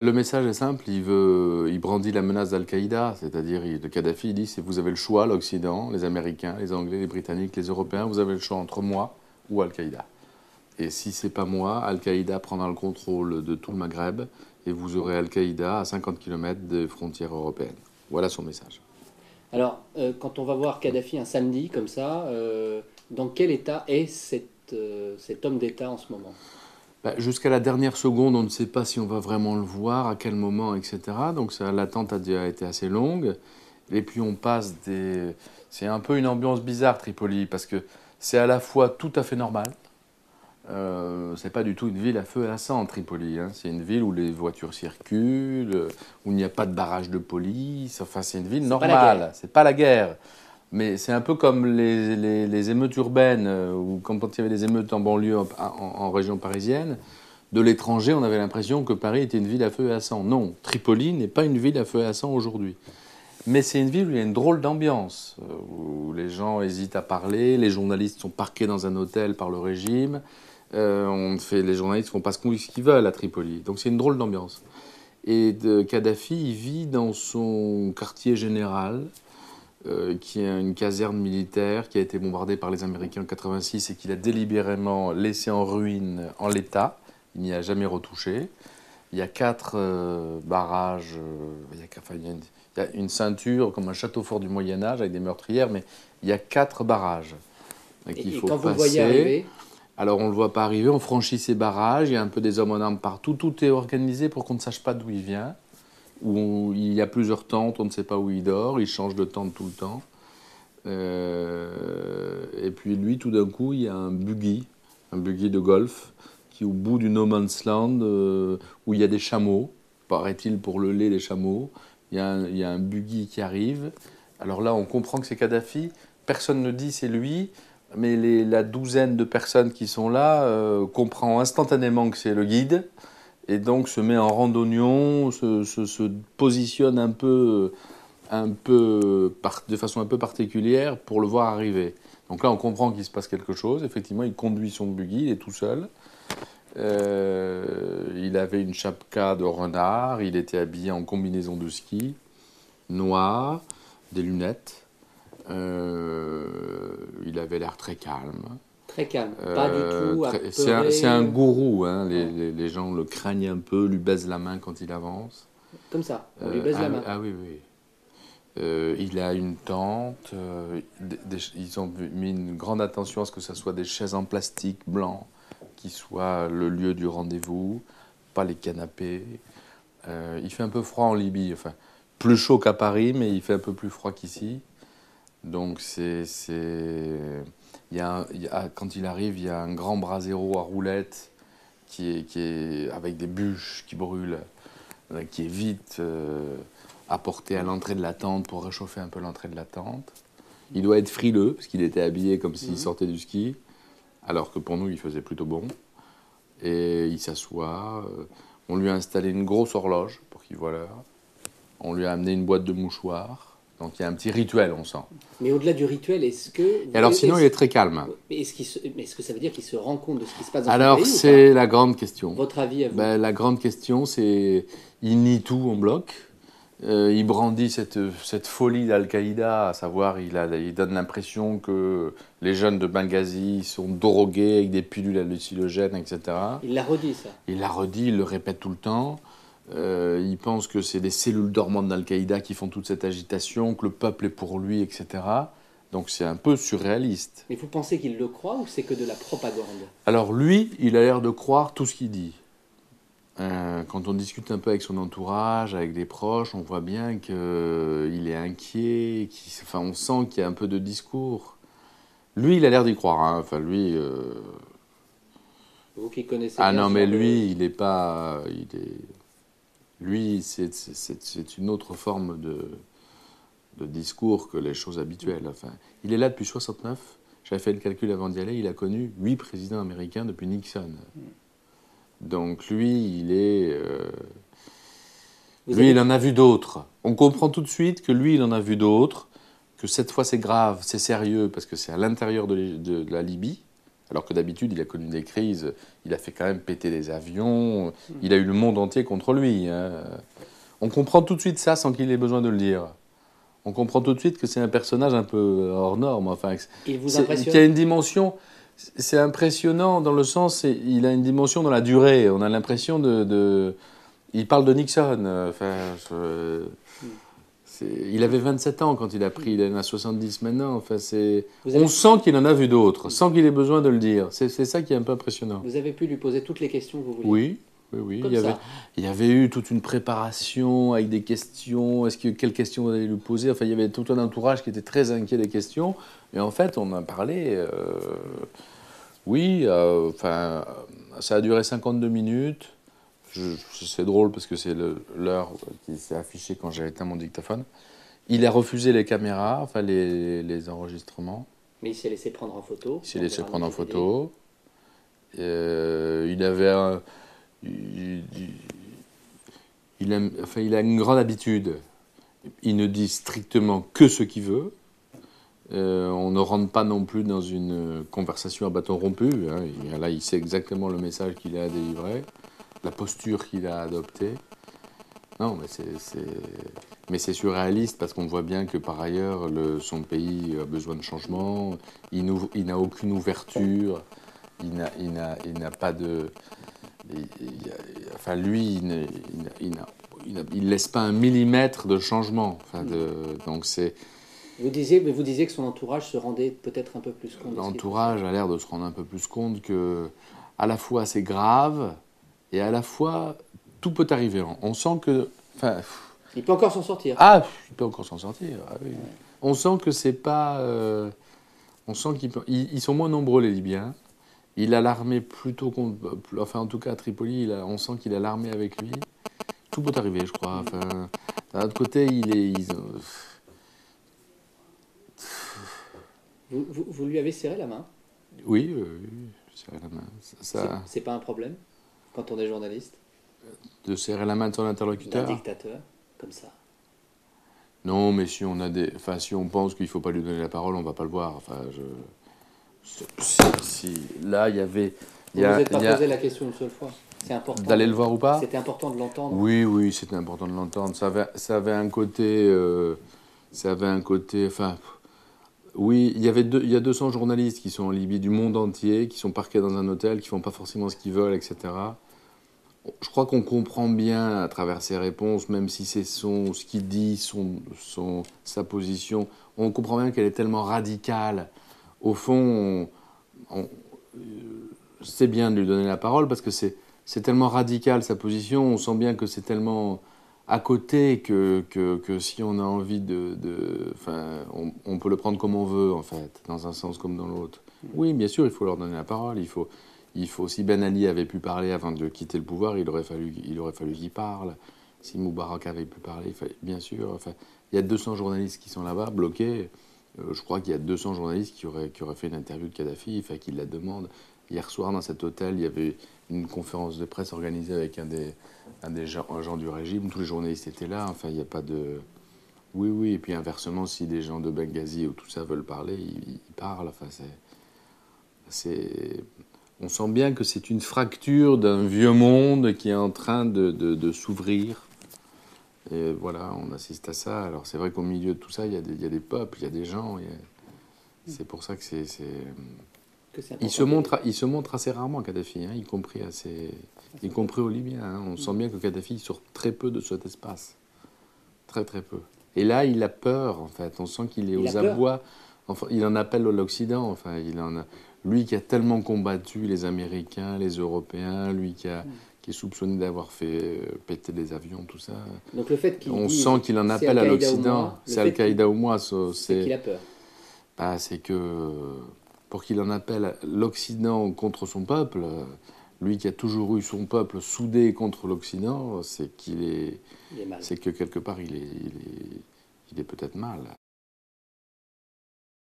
Le message est simple, il brandit la menace d'Al-Qaïda, c'est-à-dire le Kadhafi il dit c'est vous avez le choix, l'Occident, les Américains, les Anglais, les Britanniques, les Européens, vous avez le choix entre moi ou Al-Qaïda. Et si c'est pas moi, Al-Qaïda prendra le contrôle de tout le Maghreb et vous aurez Al-Qaïda à 50 km des frontières européennes. Voilà son message. Alors, quand on va voir Kadhafi un samedi comme ça, dans quel état est cet homme d'État en ce moment? Jusqu'à la dernière seconde, on ne sait pas si on va vraiment le voir, à quel moment, etc. Donc l'attente a déjà été assez longue. Et puis on passe des... C'est un peu une ambiance bizarre, Tripoli, parce que c'est à la fois tout à fait normal. C'est pas du tout une ville à feu et à sang, Tripoli, hein. C'est une ville où les voitures circulent, où il n'y a pas de barrage de police. Enfin, c'est une ville C'est pas la guerre. normale. C'est pas la guerre. Mais c'est un peu comme les émeutes urbaines, ou quand il y avait des émeutes en banlieue, en région parisienne. De l'étranger, on avait l'impression que Paris était une ville à feu et à sang. Non, Tripoli n'est pas une ville à feu et à sang aujourd'hui. Mais c'est une ville où il y a une drôle d'ambiance, où les gens hésitent à parler, les journalistes sont parqués dans un hôtel par le régime, les journalistes ne font pas ce qu'ils veulent à Tripoli. Donc c'est une drôle d'ambiance. Et Kadhafi, il vit dans son quartier général, qui est une caserne militaire qui a été bombardée par les Américains en 86 et qu'il a délibérément laissé en ruine en l'état. Il n'y a jamais retouché. Il y a 4 barrages, il y a une ceinture comme un château fort du Moyen-Âge avec des meurtrières, mais il y a 4 barrages qu'il Et faut quand vous le voyez passer. arriver, Alors on ne le voit pas arriver, on franchit ces barrages, il y a un peu des hommes en armes partout, tout est organisé pour qu'on ne sache pas d'où il vient, où il y a plusieurs tentes, on ne sait pas où il dort, il change de tente tout le temps. Et puis lui, tout d'un coup, il y a un buggy de golf, qui est au bout du no man's land, où il y a des chameaux, paraît-il pour le lait des chameaux. Il y a un buggy qui arrive. Alors là, on comprend que c'est Kadhafi. Personne ne dit c'est lui, mais la douzaine de personnes qui sont là comprend instantanément que c'est le guide, et donc se met en randonnion, se positionne de façon un peu particulière pour le voir arriver. Donc là, on comprend qu'il se passe quelque chose. Effectivement, il conduit son buggy, il est tout seul. Il avait une chapka de renard, il était habillé en combinaison de ski, noir, des lunettes. Il avait l'air très calme. très calme, pas du tout C'est un apeuré, gourou, hein. ouais, Les gens le craignent un peu, lui baisent la main quand il avance. comme ça, on lui baise la main. Ah oui, oui. Il a une tente. Ils ont mis une grande attention à ce que ce soit des chaises en plastique blanc qui soient le lieu du rendez-vous, pas les canapés. Il fait un peu froid en Libye, enfin plus chaud qu'à Paris, mais il fait un peu plus froid qu'ici. Donc quand il arrive, il y a un grand brasero à roulettes qui est avec des bûches qui brûlent, qui est vite apporté à l'entrée de la tente pour réchauffer un peu l'entrée de la tente. Il doit être frileux, parce qu'il était habillé comme s'il sortait du ski, alors que pour nous, il faisait plutôt bon. Et il s'assoit. On lui a installé une grosse horloge pour qu'il voit l'heure. On lui a amené une boîte de mouchoirs. Donc il y a un petit rituel, on sent. Mais au-delà du rituel, est-ce que... Et alors sinon, il est très calme. Est-ce que ça veut dire qu'il se rend compte de ce qui se passe dans son Alors pays ou c'est pas? la grande question. Votre avis à vous? La grande question, c'est il nie tout en bloc. Il brandit cette folie d'Al-Qaïda, à savoir il donne l'impression que les jeunes de Benghazi sont drogués avec des pilules hallucinogènes, etc. Il l'a redit ça. Il l'a redit, il le répète tout le temps. Il pense que c'est des cellules dormantes d'Al-Qaïda qui font toute cette agitation, que le peuple est pour lui, etc. Donc c'est un peu surréaliste. Mais vous pensez qu'il le croit ou c'est que de la propagande? Alors lui, il a l'air de croire tout ce qu'il dit. Quand on discute un peu avec son entourage, avec des proches, on voit bien qu'il est inquiet, enfin, on sent qu'il y a un peu de discours. Lui, il a l'air d'y croire, hein. Enfin, lui... Vous qui connaissez Ah bien non, ce mais genre de... lui, il est pas... Lui, c'est une autre forme de discours que les choses habituelles. Enfin, il est là depuis 69. J'avais fait le calcul avant d'y aller. Il a connu 8 présidents américains depuis Nixon. Donc lui, Vous lui, avez... il en a vu d'autres. On comprend tout de suite que lui, il en a vu d'autres, que cette fois c'est grave, c'est sérieux, parce que c'est à l'intérieur de la Libye, Alors que d'habitude, il a connu des crises, il a fait quand même péter des avions, il a eu le monde entier contre lui. Hein. On comprend tout de suite ça sans qu'il ait besoin de le dire. On comprend tout de suite que c'est un personnage un peu hors norme. Enfin, Il vous impressionne? qui a une dimension. C'est impressionnant dans le sens, il a une dimension dans la durée. On a l'impression il parle de Nixon. Il avait 27 ans quand il a pris, il en a 70 maintenant. Enfin, on sent qu'il en a vu d'autres, sans qu'il ait besoin de le dire. C'est ça qui est un peu impressionnant. Vous avez pu lui poser toutes les questions que vous vouliez? Oui. Il y avait eu toute une préparation avec des questions. Quelles questions vous allez lui poser? Enfin, il y avait tout un entourage qui était très inquiet des questions. Et en fait, on a parlé. Enfin, ça a duré 52 minutes. C'est drôle parce que c'est l'heure qui s'est affichée quand j'ai éteint mon dictaphone. Il a refusé les caméras, enfin les enregistrements. Mais il s'est laissé prendre en photo. Il s'est laissé prendre en photo. Il avait il a une grande habitude. Il ne dit strictement que ce qu'il veut. On ne rentre pas non plus dans une conversation à bâton rompu. Hein. Là, il sait exactement le message qu'il a à délivrer, la posture qu'il a adoptée. Non, mais c'est surréaliste parce qu'on voit bien que par ailleurs, son pays a besoin de changement. Il n'a aucune ouverture. Il n'a pas de... Enfin, lui, il laisse pas un millimètre de changement. Enfin, donc c'est... Vous disiez que son entourage se rendait peut-être un peu plus compte. L'entourage a l'air de se rendre un peu plus compte que, à la fois, c'est grave et à la fois, tout peut arriver. On sent que... Enfin, il peut encore s'en sortir. Ah, il peut encore s'en sortir. Ah, oui. Ouais. On sent que c'est pas... on sent qu'ils sont moins nombreux, les Libyens. Il a l'armée plutôt... Enfin, en tout cas, à Tripoli, on sent qu'il a l'armée avec lui. Tout peut arriver, je crois. Enfin, d'un autre côté, Vous lui avez serré la main? Oui, serrer la main. C'est pas un problème quand on est journaliste? De serrer la main de son interlocuteur? D'un dictateur, comme ça. Non, mais si on pense qu'il ne faut pas lui donner la parole, on ne va pas le voir. Enfin, là, il y avait... Vous ne vous êtes pas posé la question une seule fois? C'est important. D'aller le voir ou pas? C'était important de l'entendre? Oui, c'était important de l'entendre. Ça avait un côté... Enfin, oui, il y a 200 journalistes qui sont en Libye du monde entier, qui sont parqués dans un hôtel, qui ne font pas forcément ce qu'ils veulent, etc. Je crois qu'on comprend bien à travers ses réponses, même si c'est ce qu'il dit, sa position, on comprend bien qu'elle est tellement radicale. Au fond, c'est bien de lui donner la parole parce que c'est tellement radical sa position, on sent bien que c'est tellement à côté que si on a envie on peut le prendre comme on veut, en fait, dans un sens comme dans l'autre. Oui, bien sûr, il faut leur donner la parole, si Ben Ali avait pu parler avant de quitter le pouvoir, il aurait fallu qu'il parle. Si Moubarak avait pu parler, bien sûr. Enfin, il y a 200 journalistes qui sont là-bas, bloqués. Je crois qu'il y a 200 journalistes qui auraient fait une interview de Kadhafi, qui la demandent. Hier soir, dans cet hôtel, il y avait une conférence de presse organisée avec un des gens du régime. Tous les journalistes étaient là. Enfin, il n'y a pas de... Oui. Et puis inversement, si des gens de Benghazi ou tout ça veulent parler, ils parlent. Enfin, on sent bien que c'est une fracture d'un vieux monde qui est en train de s'ouvrir. Et voilà, on assiste à ça. Alors c'est vrai qu'au milieu de tout ça, il y a des peuples, il y a des gens. C'est pour ça que il se montre assez rarement, Kadhafi, hein, y compris aux Libyens. Hein. On sent bien que Kadhafi sort très peu de cet espace. Très, très peu. Et là, il a peur, en fait. On sent qu'il est aux abois. Enfin, il en appelle à l'Occident. Enfin, lui qui a tellement combattu les Américains, les Européens, lui qui est soupçonné d'avoir fait péter des avions, tout ça. Donc le fait on sent qu'il en appelle à l'Occident. C'est Al-Qaïda ou moi. C'est qu'il a peur. C'est que pour qu'il en appelle l'Occident contre son peuple, lui qui a toujours eu son peuple soudé contre l'Occident, c'est que quelque part il est peut-être mal.